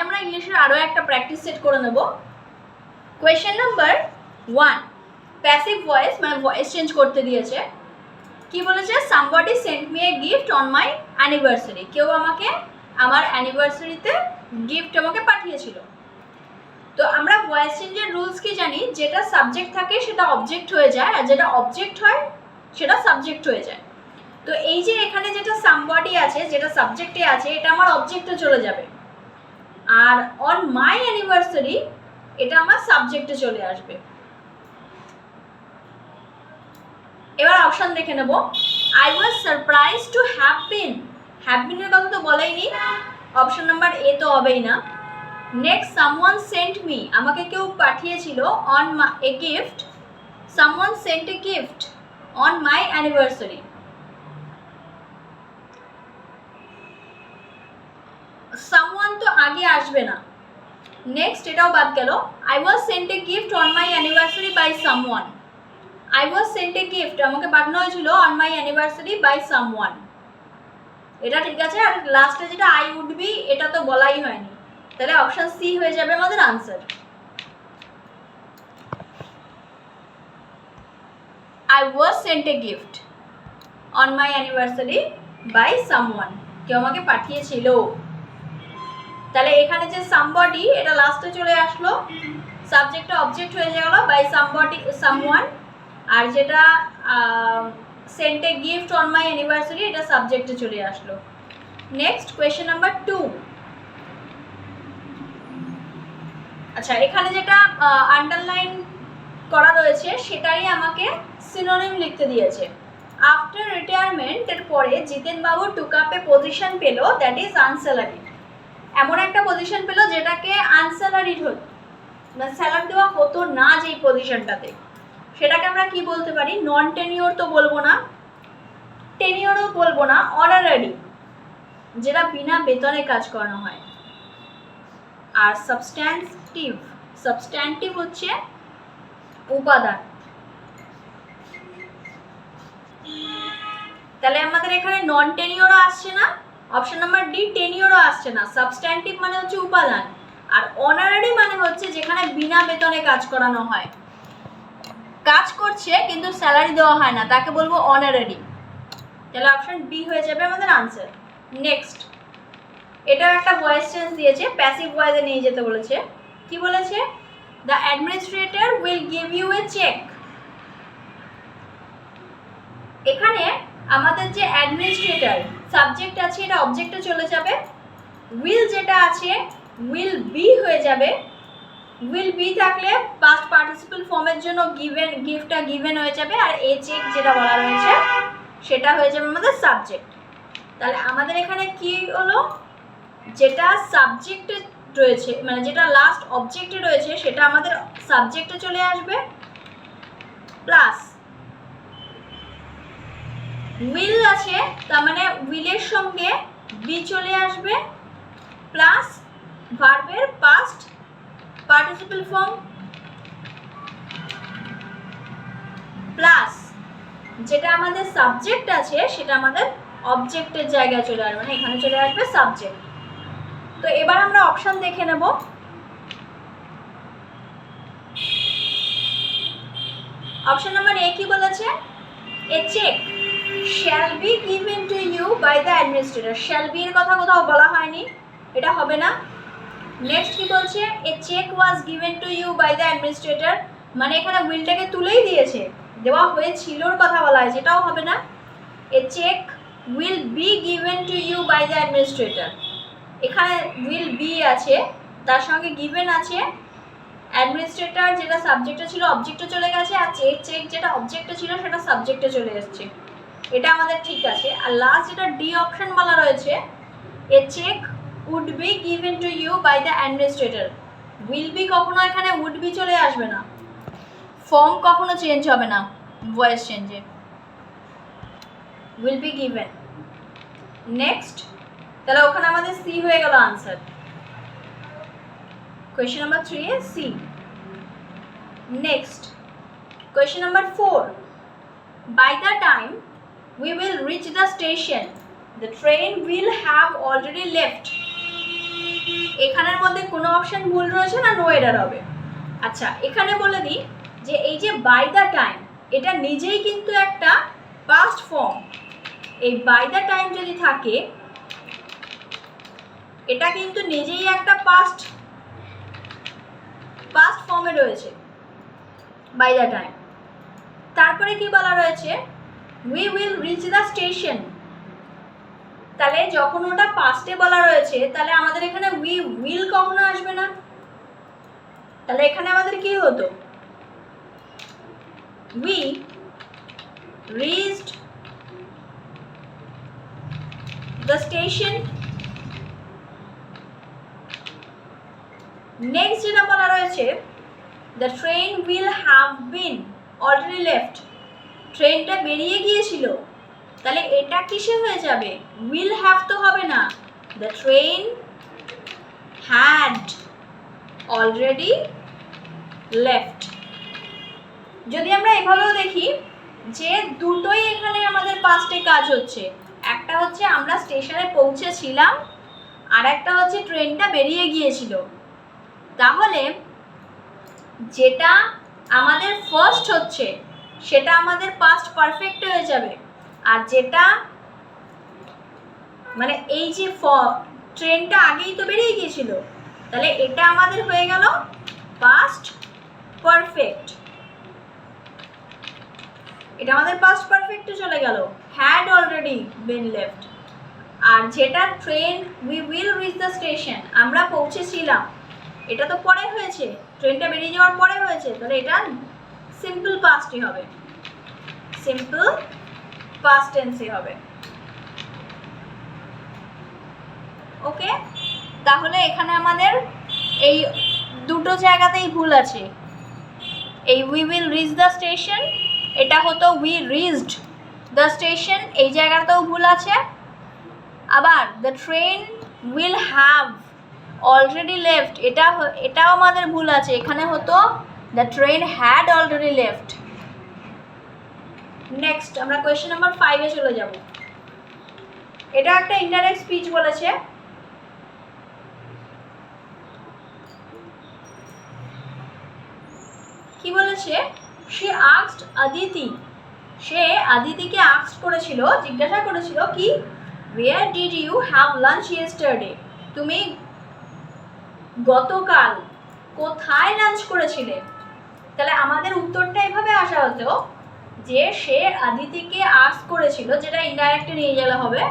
আমরা ইংলিশের আরও একটা প্র্যাকটিস সেট করে নেব। কোয়েশ্চেন নাম্বার 1, প্যাসিভ ভয়েস মানে ভয়েস চেঞ্জ করতে দিয়েছে। কি বলেছে? Somebody sent me a gift on my anniversary. কেউ আমাকে আমার অ্যানিভার্সারিতে গিফট আমাকে পাঠিয়েছিল। তো আমরা ভয়েস চেঞ্জের রুলস কি জানি? যেটা সাবজেক্ট থাকে সেটা অবজেক্ট হয়ে যায়, আর যেটা অবজেক্ট হয় সেটা সাবজেক্ট হয়ে যায়। তো এই যে এখানে যেটা সামবডি আছে, যেটা সাবজেক্টে আছে, এটা আমার অবজেক্টে চলে যাবে। আর অন মাই অ্যানিভার্সারি এটা আমার সাবজেক্টে চলে আসবে। এবার অপশন দেখে নেব। I was surprise to have been. Have বিনের কথা তো বলাই নি, অপশন নাম্বার এ তো হবেই না। নেক্সট, সামওয়ান সেন্ট মি, আমাকে কেউ পাঠিয়েছিল on a gift. Someone sent a gift on my anniversary. Someone তো আগে আসবে না। নেক্সট, এটাও বাদ গেল। I was sent a gift on my anniversary by someone. I was sent a gift আমাকে পাঠানো হয়েছিল on my anniversary by someone, এটা ঠিক আছে। আর লাস্টে যেটা আই উড বি, এটা তো বলাই হয়নি, তাহলে অপশন সি হয়ে যাবে আমাদের answer. I was sent a gift on my anniversary by someone, কেউ আমাকে পাঠিয়েছিল। তাহলে এখানে যে সামবডি, এটা লাস্টে চলে আসলো, সাবজেক্টটা অবজেক্ট হয়ে গেল বাই সামবডি সামওয়ান। আর যেটা sent a gift on my anniversary, এটা সাবজেক্টে চলে আসলো। Next, question number 2। আচ্ছা, এখানে যেটা আন্ডারলাইন করা রয়েছে সেটাই আমাকে সিনোনিম লিখতে দিয়েছে। আফটার রিটায়ারমেন্টের পরে জিতেন বাবু টুক আপ এ পজিশন পেল দ্যাট ইজ আনস্যালারিড। এমন একটা পজিশন পেল যেটাকে আনস্যালারিড হতো, মানে স্যালারি দেওয়া হতো না যেই পজিশনটাতে, সেটাকে আমরা কি বলতে পারি? নন টেনিওর তো বলবো না, টেনিওরও বলবো না, অনারারি, যেটা বিনা বেতনে কাজ করানো হয়। আর সাবস্ট্যান্টিভ হচ্ছে উপাদান। তাহলে আমাদের এখানে নন টেনিওরও আসছে না, অপশন নাম্বার ডি টেনিওরও আসছে না। সাবস্ট্যান্টিভ মানে হচ্ছে উপাদান, আর অনারারি মানে হচ্ছে যেখানে বিনা বেতনে কাজ করানো হয়, কাজ করছে কিন্তু স্যালারি দেওয়া হয় না, তাকে বলবো অনারারি। তাহলে অপশন বি হয়ে যাবে আমাদের আনসার। নেক্সট, এটাও একটা ভয়েস চেঞ্জ দিয়েছে, প্যাসিভ ভয়েসে নিয়ে যেতে বলেছে। কি বলেছে? The administrator will give you a cheque. এখানে আমাদের যে অ্যাডমিনিস্ট্রেটর সাবজেক্ট আছে, এটা অবজেক্টে চলে যাবে। উইল যেটা আছে উইল বি হয়ে যাবে। উইল বি থাকলে পাস্ট পার্টিসিপল ফর্মের জন্য গিভেন, গিফটটা গিভেন হয়ে যাবে। আর এ চেক যেটা বলা রয়েছে সেটা হয়ে যাবে আমাদের সাবজেক্ট। তাহলে আমাদের এখানে কি হলো? যেটা সাবজেক্টে রয়েছে, মানে যেটা লাস্ট অবজেক্টে রয়েছে, সেটা আমাদের সাবজেক্টে চলে আসবে, প্লাস উইল আছে, তার মানে উইলের সঙ্গে বি চলে আসবে, প্লাস ভার্বের পাস্ট পার্টিসিপল ফর্ম, প্লাস যেটা আমাদের সাবজেক্ট আছে সেটা আমাদের অবজেক্টের জায়গায় চলে আসবে, মানে এখানে চলে আসবে সাবজেক্ট। তো এবার আমরা অপশন দেখে নেব। অপশন নাম্বার এ কি বলেছে? A cheque shall be given to you by the administrator. Shall be এর কথা কোথাও বলা হয়নি, এটা হবে না। নেক্সট কি বলছে? A cheque was given to you by the administrator, মানে এখানে উইলটাকে তুলেই দিয়েছে, দেওয়া হয়েছিলর কথা বলা হয়েছে, এটাও হবে না। A cheque will be given to you by the administrator, এখানে উইল বি আছে, তার সঙ্গে গিভেন আছে, অ্যাডমিনিস্ট্রেটর যেটা সাবজেক্টে ছিল অবজেক্টে চলে গেছে, আর চেক যেটা অবজেক্টে ছিল সেটা সাবজেক্টে চলে এসেছে, এটা আমাদের ঠিক আছে। আর লাস্ট যেটা ডি অপশন বলা রয়েছে, a cheque would be given to you by the administrator, will be কখনো এখানে উড বি চলে আসবে না, ফর্ম কখনো চেঞ্জ হবে না ভয়েস চেঞ্জে, উইল বি গিভেন। নেক্সট, তাহলে ওখানে আমাদের সি হয়ে গেল answer. Question number 3 is C. Next, question number 4. By the time we will reach the station, the train will have already left. এখানের মধ্যে কোনো অপশন ভুল রয়েছে না, নো এরার হবে। আচ্ছা, এখানে বলে দিই যে এই যে বাই দ্য টাইম, এটা নিজেই কিন্তু একটা পাস্ট ফর্ম। এই বাই দ্য টাইম যদি থাকে, এটা কিন্তু নিজেই একটা পাস্ট ফর্মে রয়েছে, বাই দ্য টাইম। তারপরে কি বলা রয়েছে, we will reach the station. তাহলে যখন ওটা পাস্টে বলা রয়েছে, তাহলে আমাদের এখানে উই উইল কখনো আসবে না। তাহলে এখানে আমাদের কি হতো, we reached the station. Next যেটা বলা রয়েছে, the train will have been already left. ট্রেনটা বেরিয়ে গিয়েছিল, তাহলে এটা কিসে হয়ে যাবে, উইল হ্যাভ তো হবে না, the train had already left. যদি আমরা এভাবেও দেখি যে দুটোই এখানে আমাদের পাস্টে কাজ হচ্ছে, একটা হচ্ছে আমরা স্টেশনে পৌঁছেছিলাম, আর একটা হচ্ছে ট্রেনটা বেরিয়ে গিয়েছিল। তাহলে যেটা আমাদের ফার্স্ট হচ্ছে সেটা আমাদের পাস্ট পারফেক্ট হয়ে যাবে, আর যেটা মানে এই যে ট্রেনটা আগেই তো বেরিয়ে গিয়েছিল, তাহলে এটা আমাদের হয়ে গেল পাস্ট পারফেক্ট। এটা আমাদের পাস্ট পারফেক্টে চলে গেল, হ্যাড অলরেডি বিন লেফট। আর যেটা train we will reach the station, আমরা পৌঁছেছিলাম, এটা তো পরে হয়েছে, ট্রেনটা বেরিয়ে যাওয়ার পরে হয়েছে, তাহলে এটা সিম্পল পাস্টই হবে, সিম্পল পাস্ট টেন্সই হবে। ওকে, তাহলে এখানে আমাদের এই দুটো জায়গাতেই ভুল আছে। এই we will reach the station, এটা হতো উই রিচড দ্য স্টেশন, এই জায়গাটাতেও ভুল আছে। আবার the train will have already left, এটাও আমাদের ভুল আছে, এখানে হতো the train had already left. Next আমরা কোয়েশ্চেন নাম্বার 5-এ চলে যাব। এটা একটা ইনডাইরেক্ট স্পিচ বলেছে। কি বলেছে, সে আস্কড আদিতি, সে আদিতিকে আস্ক করেছিল, জিজ্ঞাসা করেছিল কি, where did you have lunch yesterday, তুমি গতকাল কোথায় লাঞ্চ করেছিলে। তাহলে আমাদের উত্তরটা এভাবে আসা হতো যে সে আদিতিকে আস্ক করেছিল, যেটা ইনডাইরেক্টে নিয়ে গেলে হবে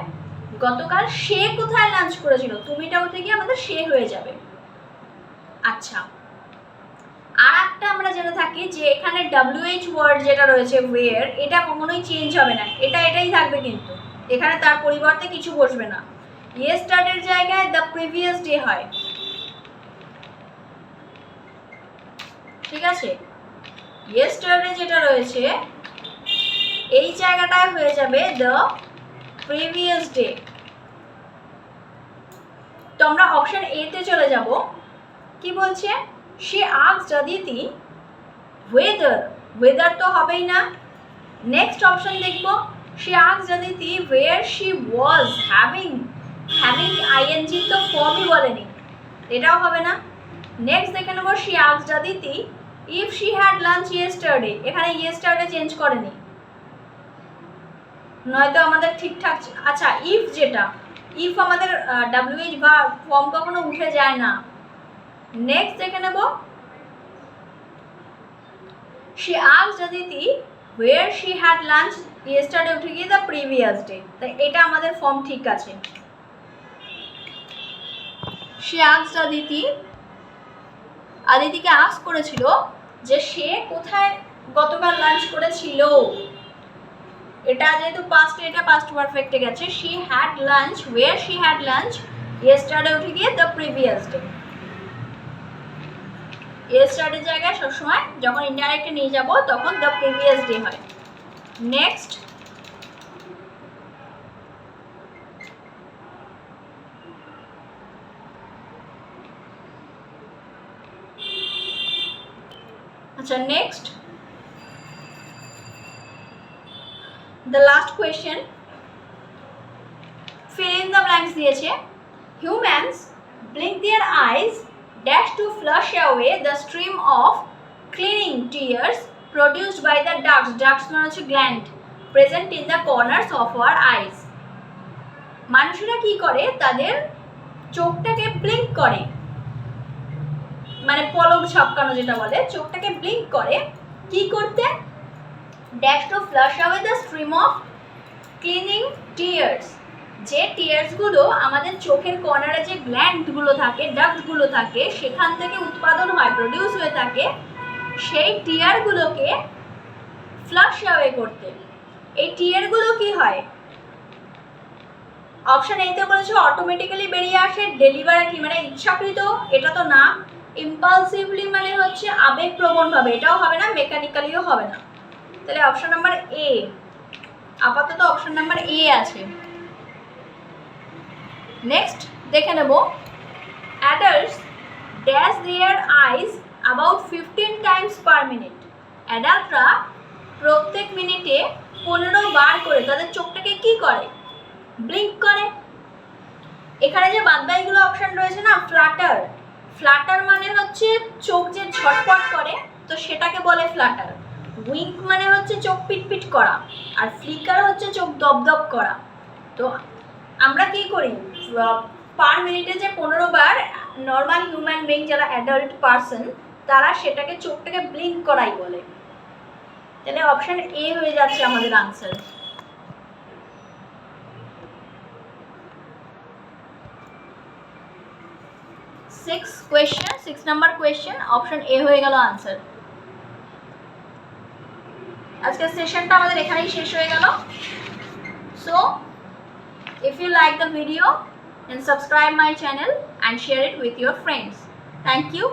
গতকাল সে কোথায় লাঞ্চ করেছিল, তুমিটা উঠে গিয়ে আমাদের সে হয়ে যাবে। আচ্ছা, আর একটা আমরা জেনে থাকি যে এখানে WH ওয়ার্ড যেটা রয়েছে ওয়ের, এটা কখনোই চেঞ্জ হবে না, এটাই থাকবে, কিন্তু এখানে তার পরিবর্তে কিছু বসবে না। ইয়েস্টারডের জায়গায় দ্য প্রিভিয়াস ডে হয়, ঠিক আছে। ইয়েস্টারডে যেটা রয়েছে এই জায়গাটায় হয়ে যাবে দ্য প্রিভিয়াস ডে। তো আমরা অপশন A-তে চলে যাব। কি বলছে, she asked Aditi whether, whether তো হবেই না। নেক্সট অপশন দেখব, she asked Aditi where she was having ing তো ফর্মই বলেনি, এটাও হবে না। নেক্সট দেখে নেব, she asked Aditi if she had lunch yesterday, এখানে yesterday চেঞ্জ করেনি, নয়তো আমাদের ঠিকঠাক। আচ্ছা, ইফ যেটা, ইফ আমাদের WH বা ফর্ম কখনো উঠে যায় না। নেক্সট দেখে নেব, she asked Aditi where she had lunch yesterday, উঠে গিয়ে the previous day, তাই এটা আমাদের ফর্ম ঠিক আছে। she asked Aditi, আদিতিকে আস্ক করেছিল যে সে কোথায় গতকাল লাঞ্চ করেছিল, এটা যেহেতু পাস্ট, এটা পাস্ট পারফেক্টে গেছে। she had lunch, where she had lunch yesterday, উঠে গিয়ে the previous day। ইয়েস্টারডে জায়গায় সবসময় যখন ইনডাইরেক্টে নিয়ে যাব তখন দ্য প্রিভিয়াস ডে হয়। নেক্সট, আচ্ছা next the last question, fill in the blanks দিয়েছে। Humans blink their eyes dash to flush away the stream of cleaning tears produced by the ducts. Ducts মানে হচ্ছে gland present in the corners of our eyes. মানুষেরা কি করে, তাদের চোখটাকে blink করে, মানে পলক ঝপকানো যেটা বলে, চোখটাকে ব্লিঙ্ক করে কি করতে, dash to flush away the stream of cleaning tears. যে টিয়ার্সগুলো আমাদের চোখের কর্নারে যে গ্ল্যান্ডগুলো থাকে, ডাক্টগুলো থাকে, সেখান থেকে উৎপাদন হয়, প্রডিউস হয়ে থাকে, সেই টিয়ারগুলোকে ফ্লাশ অ্যাওয়ে করতে। এই টিয়ারগুলো কি হয়, অপশন এইতে বলেছে অটোমেটিক্যালি বেরিয়ে আসে, ডেলিভারেটলি মানে ইচ্ছাকৃত, এটা তো না, ইম্পালসিভলি মানে হচ্ছে আবেগপ্রবণভাবে, এটাও হবে না, মেকানিক্যালিও হবে না। তাহলে অপশন নাম্বার এ, আপাতত অপশন নাম্বার এ আছে। নেক্সট দেখে নেব, adults dash their eyes about 15 times per minute. অ্যাডাল্টরা প্রত্যেক মিনিটে 15 বার করে তাদের চোখটাকে কি করে, ব্লিঙ্ক করে। এখানে যে বাদবাকিগুলো অপশন রয়েছে না, ফ্লাটার, ফ্লাটার মানে হচ্ছে চোখ যে ঝটপট করে, তো সেটাকে বলে ফ্লাটার। উইঙ্ক মানে হচ্ছে চোখ পিটপিট করা, আর ফ্লিকার হচ্ছে চোখ দপদপ করা। তো আমরা কি করি, পার মিনিটে যে 15 বার নর্মাল হিউম্যান বিং যারা অ্যাডাল্ট পারসন, তারা সেটাকে চোখটাকে ব্লিঙ্ক করাই বলে। তাহলে অপশন এ হয়ে যাচ্ছে আমাদের answer. Six number question, option A হয়ে গেল আনসার। আজকের সেশনটা আমাদের এখানেই শেষ হয়ে গেল। So if you like the video, then subscribe my channel and share it with your friends. Thank you.